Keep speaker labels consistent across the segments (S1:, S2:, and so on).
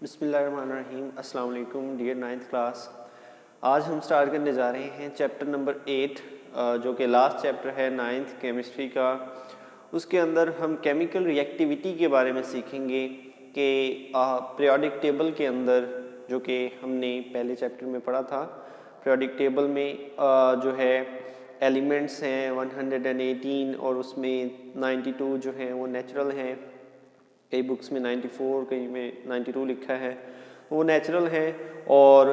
S1: बिस्मिल्लाहिर्रहमानिर्रहीम। अस्सलाम वालेकुम डियर 9th क्लास। आज हम स्टार्ट करने जा रहे हैं चैप्टर नंबर 8 जो कि लास्ट चैप्टर है 9th केमिस्ट्री का। उसके अंदर हम केमिकल रिएक्टिविटी के बारे में सीखेंगे कि पीरियोडिक टेबल के अंदर, जो कि हमने पहले चैप्टर में पढ़ा था, पीरियोडिक टेबल में जो है एलिमेंट्स हैं 118 और उसमें 92 जो हैं वो नेचुरल हैं। कई बुक्स में 94, कई में 92 लिखा है, वो नेचुरल हैं। और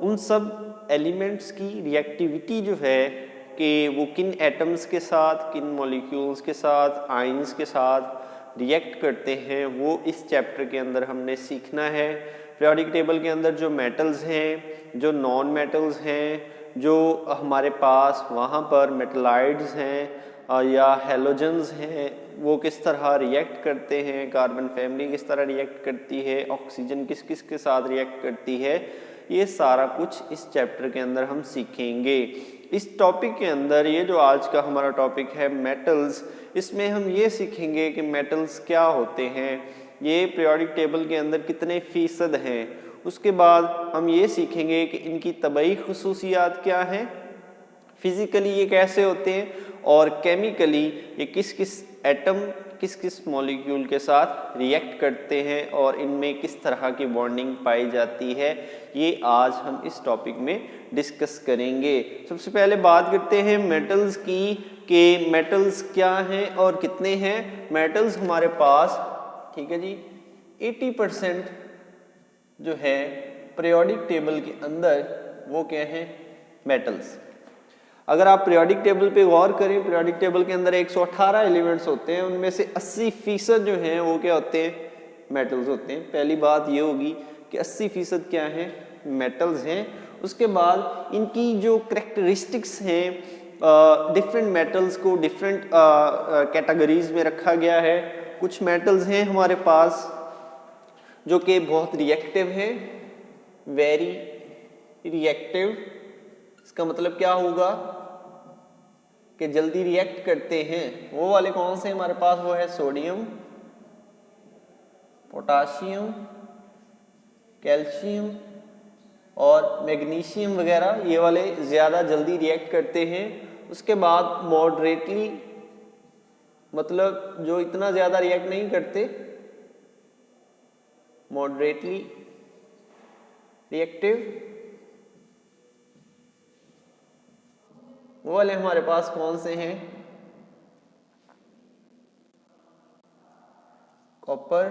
S1: उन सब एलिमेंट्स की रिएक्टिविटी जो है कि वो किन एटम्स के साथ, किन मॉलिक्यूल्स के साथ, आयंस के साथ रिएक्ट करते हैं, वो इस चैप्टर के अंदर हमने सीखना है। पीरियोडिक टेबल के अंदर जो मेटल्स हैं, जो नॉन मेटल्स हैं, जो हमारे पास वहाँ पर मेटलाइड्स हैं या हेलोजन्स हैं, वो किस तरह रिएक्ट करते हैं, कार्बन फैमिली किस तरह रिएक्ट करती है, ऑक्सीजन किस किस के साथ रिएक्ट करती है, ये सारा कुछ इस चैप्टर के अंदर हम सीखेंगे। इस टॉपिक के अंदर ये जो आज का हमारा टॉपिक है मेटल्स, इसमें हम ये सीखेंगे कि मेटल्स क्या होते हैं, ये पीरियोडिक टेबल के अंदर कितने फीसद हैं। उसके बाद हम ये सीखेंगे कि इनकी तबई खुसूसियात क्या हैं, फिज़िकली ये कैसे होते हैं, और केमिकली ये किस किस एटम, किस किस मॉलिक्यूल के साथ रिएक्ट करते हैं और इनमें किस तरह की बॉन्डिंग पाई जाती है। ये आज हम इस टॉपिक में डिस्कस करेंगे। सबसे पहले बात करते हैं मेटल्स की कि मेटल्स क्या हैं और कितने हैं। मेटल्स हमारे पास, ठीक है जी, 80% जो है पीरियोडिक टेबल के अंदर वो क्या हैं, मेटल्स। अगर आप पीरियोडिक टेबल पे गौर करें, पीरियोडिक टेबल के अंदर 118 एलिमेंट्स होते हैं, उनमें से 80% जो हैं वो क्या होते हैं, मेटल्स होते हैं। पहली बात ये होगी कि 80% क्या हैं, मेटल्स हैं। उसके बाद इनकी जो करेक्टरिस्टिक्स हैं, डिफरेंट मेटल्स को डिफरेंट कैटेगरीज में रखा गया है। कुछ मेटल्स हैं हमारे पास जो कि बहुत रिएक्टिव हैं, वेरी रिएक्टिव। इसका मतलब क्या होगा कि जल्दी रिएक्ट करते हैं। वो वाले कौन से हमारे पास, वो है सोडियम, पोटाशियम, कैल्शियम और मैग्नीशियम वगैरह, ये वाले ज़्यादा जल्दी रिएक्ट करते हैं। उसके बाद मॉडरेटली, मतलब जो इतना ज़्यादा रिएक्ट नहीं करते, मॉडरेटली रिएक्टिव, वो वाले हमारे पास कौन से हैं, कॉपर,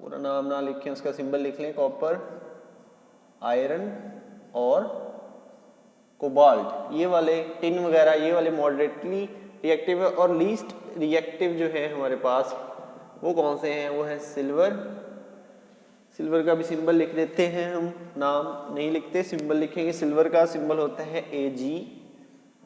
S1: पूरा नाम ना लिखें, उसका सिंबल लिख लें, कॉपर, आयरन और कोबाल्ट। ये वाले, टिन वगैरह, ये वाले मॉडरेटली रिएक्टिव है। और लीस्ट रिएक्टिव जो है हमारे पास वो कौन से हैं, वो है सिल्वर। सिल्वर का भी सिंबल लिख देते हैं हम, नाम नहीं लिखते, सिंबल लिखेंगे। सिल्वर का सिंबल होता है Ag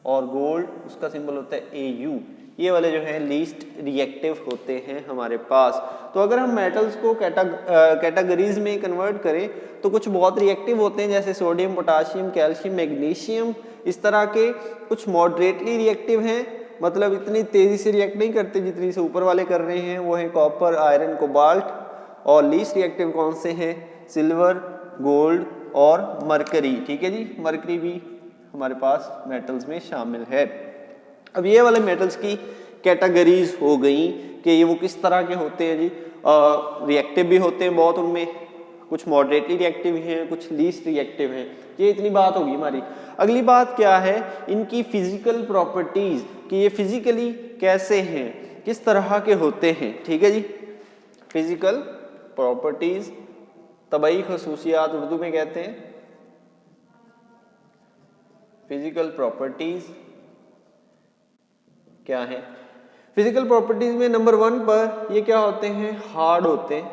S1: और गोल्ड उसका सिंबल होता है Au। ये वाले जो हैं लीस्ट रिएक्टिव होते हैं हमारे पास। तो अगर हम मेटल्स को कैटेगरीज में कन्वर्ट करें तो कुछ बहुत रिएक्टिव होते हैं, जैसे सोडियम, पोटाशियम, कैल्शियम, मैग्नीशियम, इस तरह के। कुछ मॉडरेटली रिएक्टिव हैं, मतलब इतनी तेज़ी से रिएक्ट नहीं करते जितनी से ऊपर वाले कर रहे हैं, वो है कॉपर, आयरन, कोबाल्ट। और लीस्ट रिएक्टिव कौन से हैं, सिल्वर, गोल्ड और मरकरी। ठीक है जी, मरकरी भी हमारे पास मेटल्स में शामिल है। अब ये वाले मेटल्स की कैटेगरीज हो गई कि ये वो किस तरह के होते हैं जी। रिएक्टिव भी होते हैं बहुत, उनमें कुछ मॉडरेटली रिएक्टिव हैं, कुछ लीस्ट रिएक्टिव हैं। ये इतनी बात होगी हमारी। अगली बात क्या है, इनकी फिजिकल प्रॉपर्टीज, कि ये फिजिकली कैसे हैं, किस तरह के होते हैं। ठीक है जी, फिजिकल प्रॉपर्टीज, तबई खसूसियात उर्दू में कहते हैं। फिजिकल प्रॉपर्टीज क्या है, फिजिकल प्रॉपर्टीज में नंबर 1 पर ये क्या होते हैं, हार्ड होते हैं,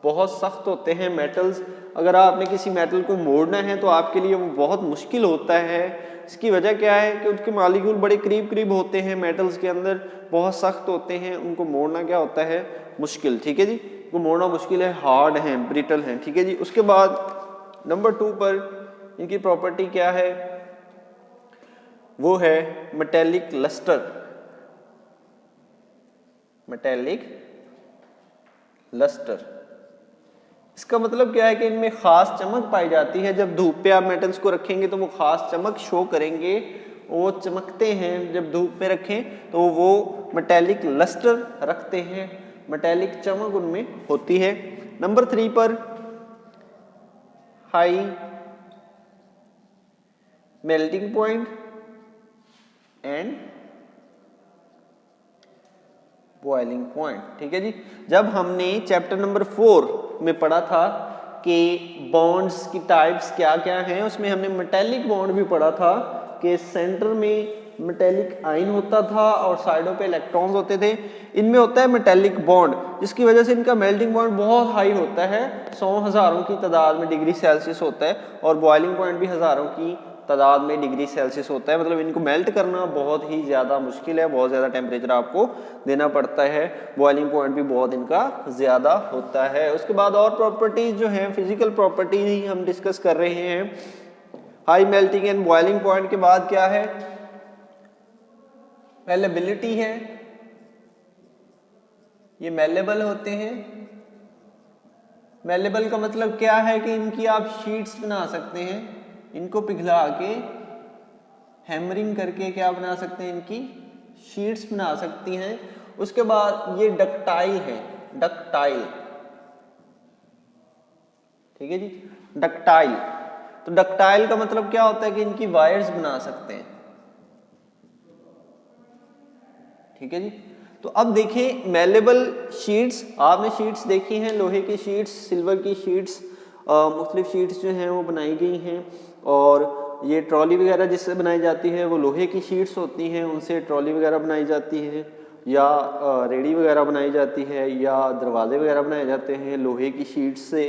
S1: बहुत सख्त होते हैं मेटल्स। अगर आपने किसी मेटल को मोड़ना है तो आपके लिए वो बहुत मुश्किल होता है। इसकी वजह क्या है कि उनके मॉलिक्यूल बड़े करीब करीब होते हैं, मेटल्स के अंदर बहुत सख्त होते हैं, उनको मोड़ना क्या होता है, मुश्किल। ठीक है जी, उनको मोड़ना मुश्किल है, हार्ड हैं, ब्रिटल हैं। ठीक है जी। उसके बाद नंबर 2 पर इनकी प्रॉपर्टी क्या है, वो है मेटेलिक लस्टर। मेटेलिक लस्टर इसका मतलब क्या है कि इनमें खास चमक पाई जाती है। जब धूप पे आप मेटल्स को रखेंगे तो वो खास चमक शो करेंगे, वो चमकते हैं। जब धूप पे रखें तो वो मेटेलिक लस्टर रखते हैं, मेटेलिक चमक उनमें होती है। नंबर 3 पर high melting point and boiling point. ठीक है जी, जब हमने चैप्टर नंबर 4 में पढ़ा था कि बॉन्ड्स की टाइप्स क्या क्या हैं, उसमें हमने मेटेलिक बॉन्ड भी पढ़ा था कि सेंटर में मेटेलिक आयन होता था और साइडों पे इलेक्ट्रॉन्स होते थे। इनमें होता है मेटेलिक बॉन्ड, जिसकी वजह से इनका मेल्टिंग पॉइंट बहुत हाई होता है, 100 हजारों की तादाद में डिग्री सेल्सियस होता है, और बॉइलिंग पॉइंट भी हजारों की तादाद में डिग्री सेल्सियस होता है। मतलब इनको मेल्ट करना बहुत ही ज़्यादा मुश्किल है, बहुत ज़्यादा टेम्परेचर आपको देना पड़ता है, बॉइलिंग पॉइंट भी बहुत इनका ज़्यादा होता है। उसके बाद और प्रॉपर्टीज जो हैं, फिजिकल प्रॉपर्टीज ही हम डिस्कस कर रहे हैं। High melting and boiling point के बाद क्या है, मेलेबिलिटी है, ये मेलेबल होते हैं। मेलेबल का मतलब क्या है कि इनकी आप शीट्स बना सकते हैं, इनको पिघला के हैमरिंग करके क्या बना सकते हैं, इनकी शीट्स बना सकती हैं। उसके बाद ये डक्टाइल है, डक्टाइल, ठीक है जी, डक्टाइल। तो डक्टाइल का मतलब क्या होता है कि इनकी वायर्स बना सकते हैं। ठीक है जी, तो अब देखिए मेलेबल शीट्स, आपने शीट्स देखी हैं, लोहे की शीट्स, सिल्वर की शीट्स, मुख्तलिफ शीट्स जो हैं वो बनाई गई हैं। और ये ट्रॉली वगैरह जिससे बनाई जाती है वो लोहे की शीट्स होती हैं, उनसे ट्रॉली वगैरह बनाई जाती है, या रेडी वगैरह बनाई जाती है, या दरवाजे वगैरह बनाए जाते हैं लोहे की शीट्स से।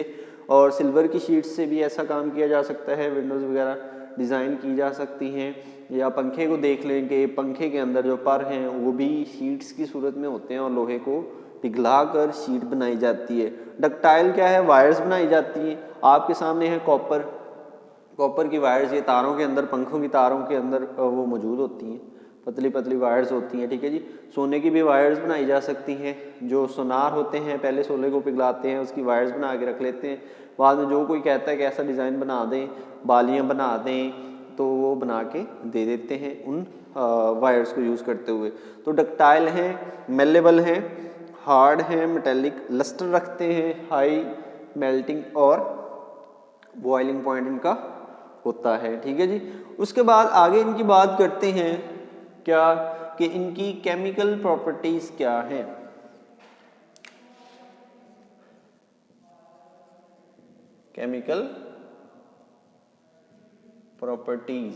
S1: और सिल्वर की शीट्स से भी ऐसा काम किया जा सकता है, विंडोज़ वगैरह डिज़ाइन की जा सकती हैं। या पंखे को देख लेंगे, पंखे के अंदर जो पर हैं वो भी शीट्स की सूरत में होते हैं और लोहे को पिघला कर शीट बनाई जाती है। डक्टाइल क्या है, वायर्स बनाई जाती हैं। आपके सामने है कॉपर, कॉपर की वायर्स, ये तारों के अंदर, पंखों की तारों के अंदर वो मौजूद होती हैं, पतली पतली वायर्स होती हैं। ठीक है जी, सोने की भी वायर्स बनाई जा सकती हैं। जो सोनार होते हैं पहले सोने को पिघलाते हैं, उसकी वायर्स बना के रख लेते हैं, बाद में जो कोई कहता है कि ऐसा डिज़ाइन बना दें, बालियाँ बना दें, तो वो बना के दे देते हैं उन वायर्स को यूज़ करते हुए। तो डक्टाइल हैं, मेलेबल हैं, हार्ड हैं, मेटेलिक लस्टर रखते हैं, हाई मेल्टिंग और बॉइलिंग पॉइंट इनका होता है। ठीक है जी, उसके बाद आगे इनकी बात करते हैं क्या कि इनकी केमिकल प्रॉपर्टीज क्या हैं। केमिकल प्रॉपर्टीज,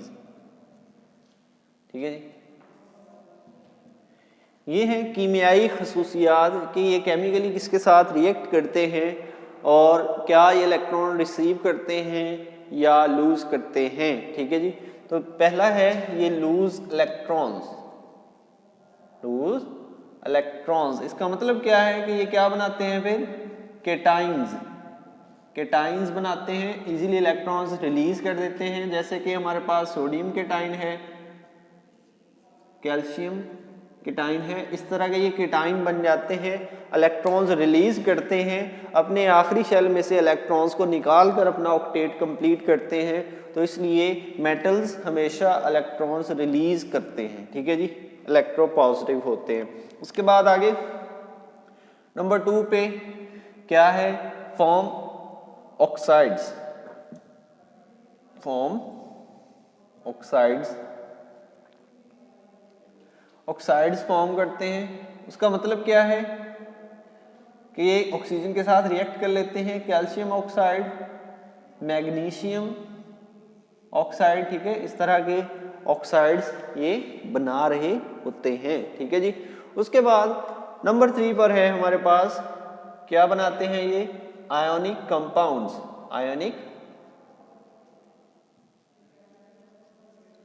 S1: ठीक है जी, ये हैं कीमियाई खसूसियात कि ये केमिकली किसके साथ रिएक्ट करते हैं और क्या ये इलेक्ट्रॉन रिसीव करते हैं या लूज करते हैं। ठीक है जी, तो पहला है ये लूज इलेक्ट्रॉन्स, लूज इलेक्ट्रॉन्स। इसका मतलब क्या है कि ये क्या बनाते हैं, फिर केटाइंस, केटाइंस बनाते हैं, इजीली इलेक्ट्रॉन्स रिलीज कर देते हैं। जैसे कि हमारे पास सोडियम केटाइन है, कैल्शियम केटाइन है, इस तरह के ये केटाइन बन जाते हैं, इलेक्ट्रॉन्स रिलीज करते हैं, अपने आखिरी शेल में से इलेक्ट्रॉन्स को निकाल कर अपना ऑक्टेट कंप्लीट करते हैं। तो इसलिए मेटल्स हमेशा इलेक्ट्रॉन्स रिलीज करते हैं। ठीक है जी, इलेक्ट्रोपॉजिटिव होते हैं। उसके बाद आगे नंबर 2 पे क्या है, form oxides, form oxides, oxides form करते हैं। उसका मतलब क्या है कि ये ऑक्सीजन के साथ रिएक्ट कर लेते हैं, कैल्शियम ऑक्साइड, मैग्नीशियम ऑक्साइड, ठीक है, इस तरह के ऑक्साइड्स ये बना रहे होते हैं। ठीक है जी, उसके बाद नंबर 3 पर है हमारे पास, क्या बनाते हैं ये, आयोनिक कंपाउंड्स, आयोनिक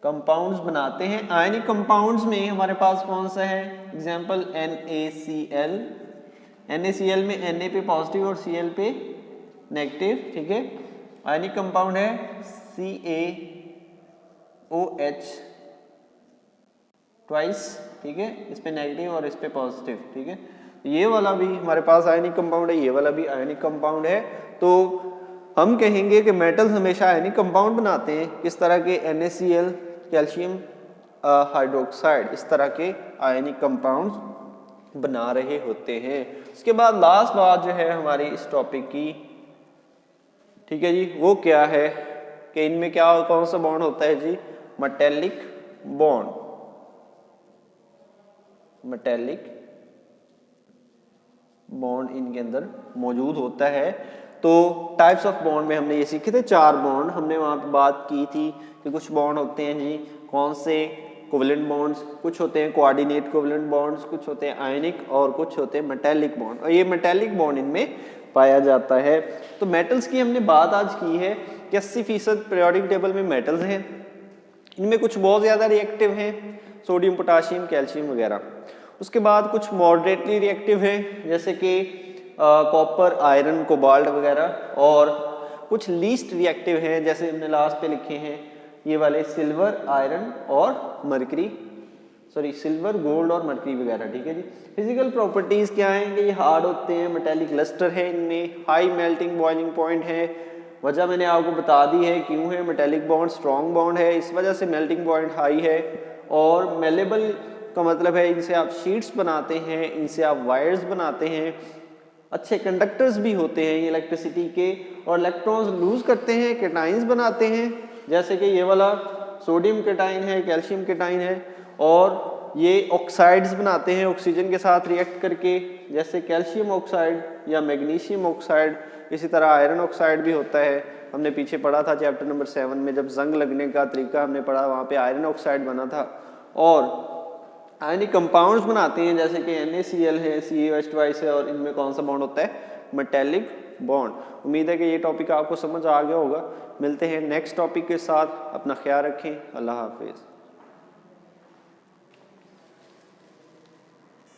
S1: कंपाउंड्स बनाते हैं। आयनिक कंपाउंड्स में हमारे पास कौन सा है, एग्जांपल NaCl, NaCl में Na पे पॉजिटिव और Cl पे नेगेटिव। ठीक है, आयनिक कंपाउंड है CaOH ट्वाइस, ठीक है, इस पे नेगेटिव और इस पे पॉजिटिव। ठीक है, ये वाला भी हमारे पास आयनिक कंपाउंड है, ये वाला भी आयनिक कंपाउंड है। तो हम कहेंगे कि मेटल्स हमेशा आयनिक कंपाउंड बनाते हैं। किस तरह के? NaCl, कैल्शियम हाइड्रोक्साइड, इस तरह के आयनिक कंपाउंड्स बना रहे होते हैं। उसके बाद लास्ट बात जो है हमारी इस टॉपिक की, ठीक है जी, वो क्या है कि इनमें क्या कौन सा बॉन्ड होता है जी? Metallic bond. मेटेलिक बॉन्ड इनके अंदर मौजूद होता है। तो टाइप्स ऑफ बॉन्ड में हमने ये सीखे थे 4 बॉन्ड, हमने वहाँ पे बात की थी कि कुछ बॉन्ड होते हैं जी कौन से? कोवेलेंट बॉन्ड्स, कुछ होते हैं कोऑर्डिनेट कोवेलेंट बॉन्ड्स, कुछ होते हैं आयनिक और कुछ होते हैं मेटेलिक बॉन्ड, और ये मेटेलिक बॉन्ड इनमें पाया जाता है। तो मेटल्स की हमने बात आज की है कि 80% पीरियोडिक टेबल में मेटल्स हैं। इनमें कुछ बहुत ज़्यादा रिएक्टिव हैं, सोडियम, पोटाशियम, कैल्शियम वगैरह। उसके बाद कुछ मॉडरेटली रिएक्टिव हैं जैसे कि कॉपर, आयरन, कोबाल्ट वगैरह, और कुछ लीस्ट रिएक्टिव हैं जैसे हमने लास्ट पे लिखे हैं ये वाले सिल्वर, आयरन और मरकरी, सॉरी सिल्वर, गोल्ड और मरकरी वगैरह, ठीक है जी। फिजिकल प्रॉपर्टीज़ क्या हैं कि ये हार्ड होते हैं, मेटेलिक लस्टर है इनमें, हाई मेल्टिंग बॉइलिंग पॉइंट है। वजह मैंने आपको बता दी है क्यों है, मेटेलिक बॉन्ड स्ट्रॉन्ग बॉन्ड है, इस वजह से मेल्टिंग पॉइंट हाई है। और मेलेबल का मतलब है इनसे आप शीट्स बनाते हैं, इनसे आप वायर्स बनाते हैं। अच्छे कंडक्टर्स भी होते हैं ये इलेक्ट्रिसिटी के, और इलेक्ट्रॉन्स लूज करते हैं, कैटाइंस बनाते हैं, जैसे कि ये वाला सोडियम कैटाइन है, कैल्शियम कैटाइन है। और ये ऑक्साइड्स बनाते हैं ऑक्सीजन के साथ रिएक्ट करके, जैसे कैल्शियम ऑक्साइड या मैग्नीशियम ऑक्साइड। इसी तरह आयरन ऑक्साइड भी होता है, हमने पीछे पढ़ा था चैप्टर नंबर 7 में, जब जंग लगने का तरीका हमने पढ़ा, वहाँ पे आयरन ऑक्साइड बना था। और आयनिक कंपाउंड्स बनाते हैं जैसे कि NaCl है, CaOH2 है, और इनमें कौन सा बॉन्ड होता है? Metallic bond. उम्मीद है कि ये टॉपिक आपको समझ आ गया होगा। मिलते हैं नेक्स्ट टॉपिक के साथ, अपना ख्याल रखें, अल्लाह हाफिज़।